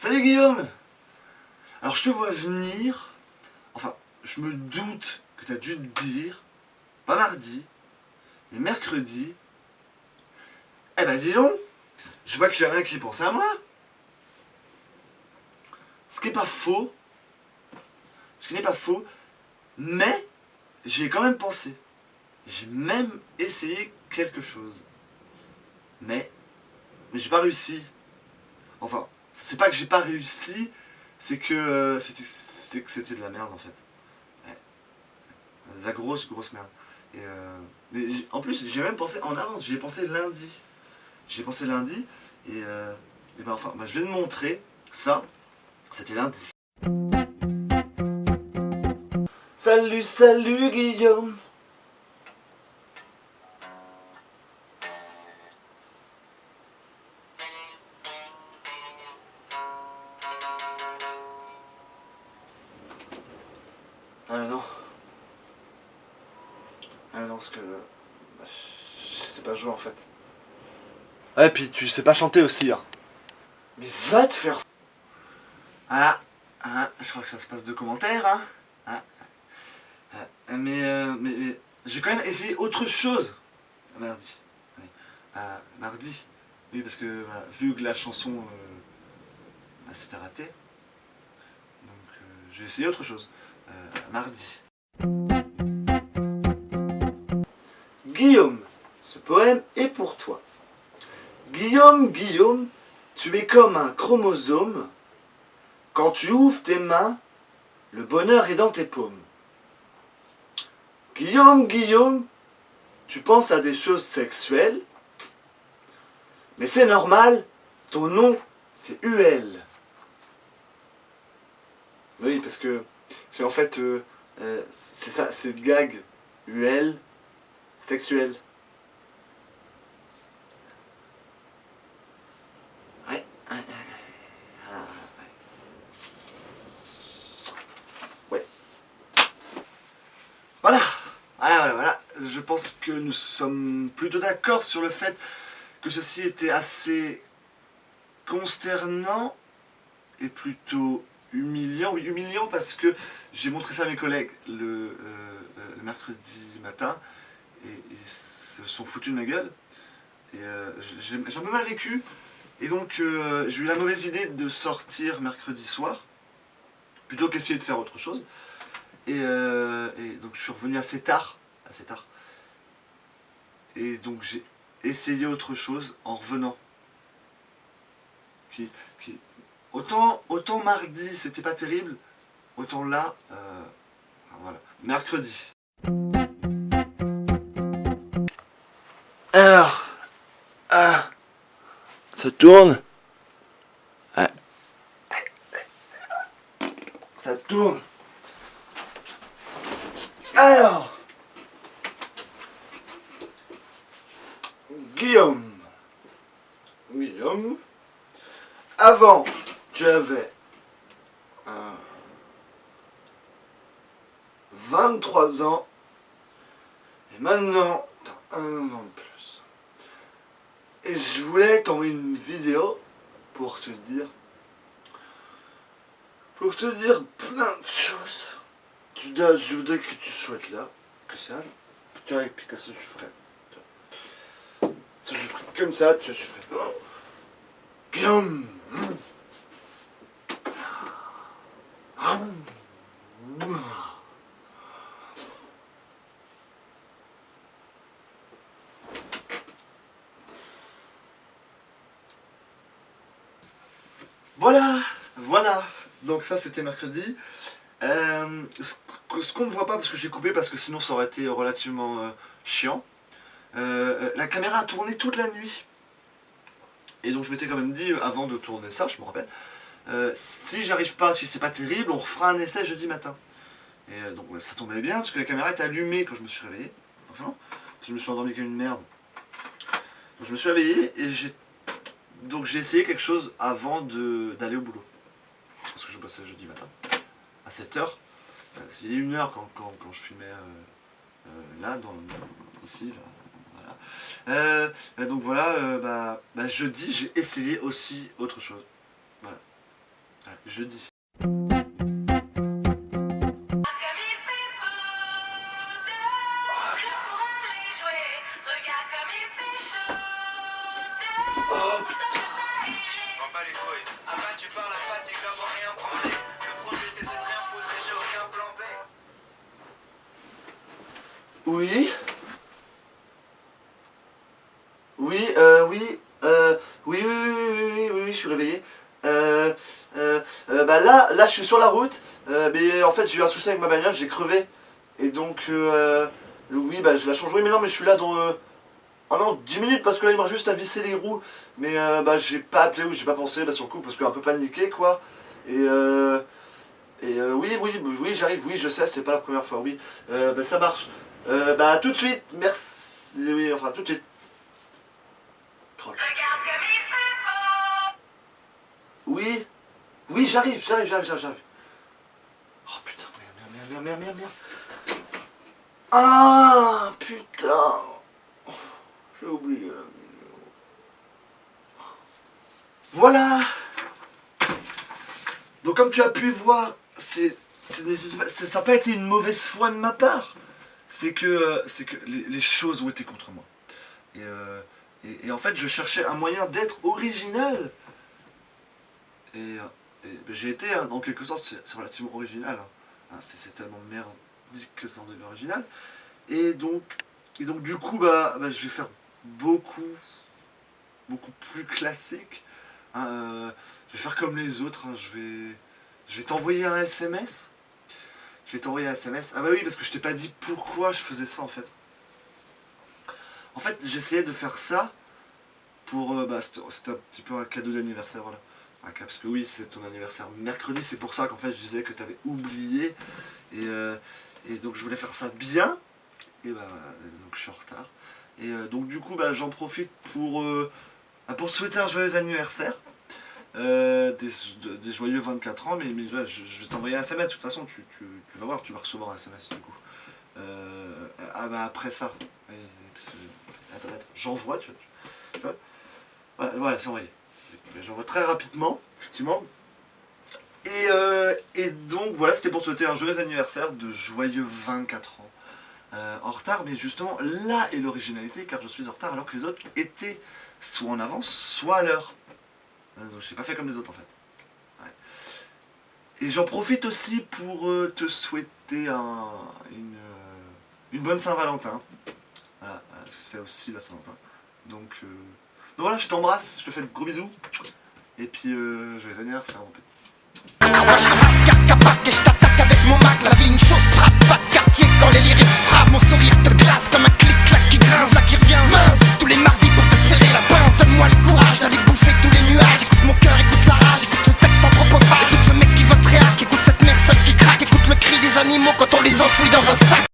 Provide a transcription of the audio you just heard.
Salut Guillaume. Alors je te vois venir, enfin je me doute que tu as dû te dire, pas mardi, mais mercredi, eh ben dis donc, je vois qu'il y en a un qui pense à moi. Ce qui n'est pas faux, ce qui n'est pas faux, mais j'y ai quand même pensé. J'ai même essayé quelque chose. Mais j'ai pas réussi. Enfin, c'est pas que j'ai pas réussi, c'est que c'était de la merde en fait. Ouais. De la grosse merde. Et mais en plus, j'ai même pensé en avance, j'y ai pensé lundi. J'y ai pensé lundi, et ben enfin, je vais te montrer ça. C'était lundi. Salut, salut Guillaume. Ah mais non. Ah mais non, parce que je sais pas jouer en fait. Ouais, puis tu sais pas chanter aussi, hein. Mais va te faire... Je crois que ça se passe de commentaires, hein. Ah, mais j'ai quand même essayé autre chose. Mardi. Ouais. Mardi. Oui, parce que vu que la chanson c'était raté, donc j'ai essayé autre chose. Mardi. Guillaume, ce poème est pour toi. Guillaume, Guillaume, tu es comme un chromosome. Quand tu ouvres tes mains, le bonheur est dans tes paumes. Guillaume, Guillaume, tu penses à des choses sexuelles, mais c'est normal, ton nom c'est UL. Oui, parce que en fait, c'est ça, c'est le gag UL sexuel. Ouais, ouais. Voilà. Voilà. Je pense que nous sommes plutôt d'accord sur le fait que ceci était assez consternant et plutôt humiliant. Oui, humiliant parce que j'ai montré ça à mes collègues le mercredi matin et ils se sont foutus de ma gueule. Et j'ai un peu mal vécu. Et donc j'ai eu la mauvaise idée de sortir mercredi soir plutôt qu'essayer de faire autre chose. Et donc je suis revenu assez tard. Et donc j'ai essayé autre chose en revenant. Autant mardi c'était pas terrible, autant là, voilà. Mercredi. Alors, ça tourne. Ouais. Ça tourne. Alors, Guillaume, avant tu avais 23 ans et maintenant t'as un an de plus. Et je voulais t'envoyer une vidéo pour te dire plein de choses. Je voudrais que tu sois là, que ça, tu vois, et puis que ça je ferais. Ça je ferais comme ça, tu vois, je ferais. Oh, Guillaume. Voilà. Donc ça c'était mercredi. Ce qu'on ne voit pas parce que j'ai coupé parce que sinon ça aurait été relativement chiant. La caméra a tourné toute la nuit. Et donc je m'étais quand même dit avant de tourner ça, je me rappelle, si j'arrive pas, si c'est pas terrible, on refera un essai jeudi matin. Et donc ça tombait bien parce que la caméra était allumée quand je me suis réveillé, forcément. Parce que je me suis endormi comme une merde. Donc je me suis réveillé et j'ai essayé quelque chose avant d'aller au boulot. Parce que je bossais jeudi matin, à 7h. Il y a 1h quand je filmais là, ici. Là, voilà. Donc voilà, jeudi, j'ai essayé aussi autre chose. Voilà. jeudi. Oui. Oui, oui, je suis réveillé. Bah là, je suis sur la route, mais en fait, j'ai eu un souci avec ma bagnole, j'ai crevé. Et donc, oui, bah je la change. Oui, mais non, mais je suis là dans... oh non, 10 minutes, parce que là, il m'a juste à visser les roues. Mais bah, j'ai pas appelé ou j'ai pas pensé, bah, sur le coup, parce que un peu paniqué, quoi. Oui, j'arrive, oui, je sais, c'est pas la première fois, oui. Bah, ça marche. Bah, tout de suite, merci. Oui, enfin, tout de suite. Regarde comme il fait beau. Oui, oui, j'arrive. Oh putain, merde. Ah, putain. J'ai oublié. Voilà. Donc comme tu as pu voir, ça n'a pas été une mauvaise foi de ma part. C'est que les choses ont été contre moi. Et en fait, je cherchais un moyen d'être original. Et j'ai été, hein, en quelque sorte, c'est relativement original. Hein. C'est tellement merdique que c'est en devient original. Et donc du coup, bah, je vais faire beaucoup plus classique. Hein, je vais faire comme les autres. Hein, je vais t'envoyer un SMS. Ah bah oui, parce que je t'ai pas dit pourquoi je faisais ça en fait. En fait, j'essayais de faire ça pour... bah, c'était un petit peu un cadeau d'anniversaire, voilà. Parce que oui, c'est ton anniversaire mercredi, c'est pour ça qu'en fait je disais que tu avais oublié. Et donc je voulais faire ça bien. Et bah voilà, donc je suis en retard. Et donc du coup, bah, j'en profite pour te souhaiter un joyeux anniversaire. Des joyeux 24 ans, mais ouais, je vais t'envoyer un SMS, de toute façon, tu vas voir, tu vas recevoir un SMS du coup. Bah après ça, attends, j'envoie, tu vois. Voilà, c'est envoyé. J'envoie très rapidement, effectivement. Et donc voilà, c'était pour souhaiter un joyeux anniversaire de joyeux 24 ans. En retard, mais justement, là est l'originalité, car je suis en retard alors que les autres étaient soit en avance, soit à l'heure. Donc j'ai pas fait comme les autres en fait. Ouais. Et j'en profite aussi pour te souhaiter une bonne Saint-Valentin. Voilà, c'est aussi la Saint-Valentin. Donc voilà, je t'embrasse, je te fais de gros bisous. Et puis joyeux anniversaire mon petit. Moi je suis rascar capac et je t'attaque avec mon mag. La vie une chose trappe, pas de quartier quand les lyrics frappent. Mon sourire te glace comme un clic-clac qui grince. Là qui revient mince, tous les mardis pour te serrer la pince. Donne-moi le courage d'aller bouffer tous les nuages. Écoute mon cœur, écoute la rage, écoute ce texte anthropophage. Écoute ce mec qui vote réac, écoute cette mère seule qui craque. Écoute le cri des animaux quand on les enfouit dans un sac.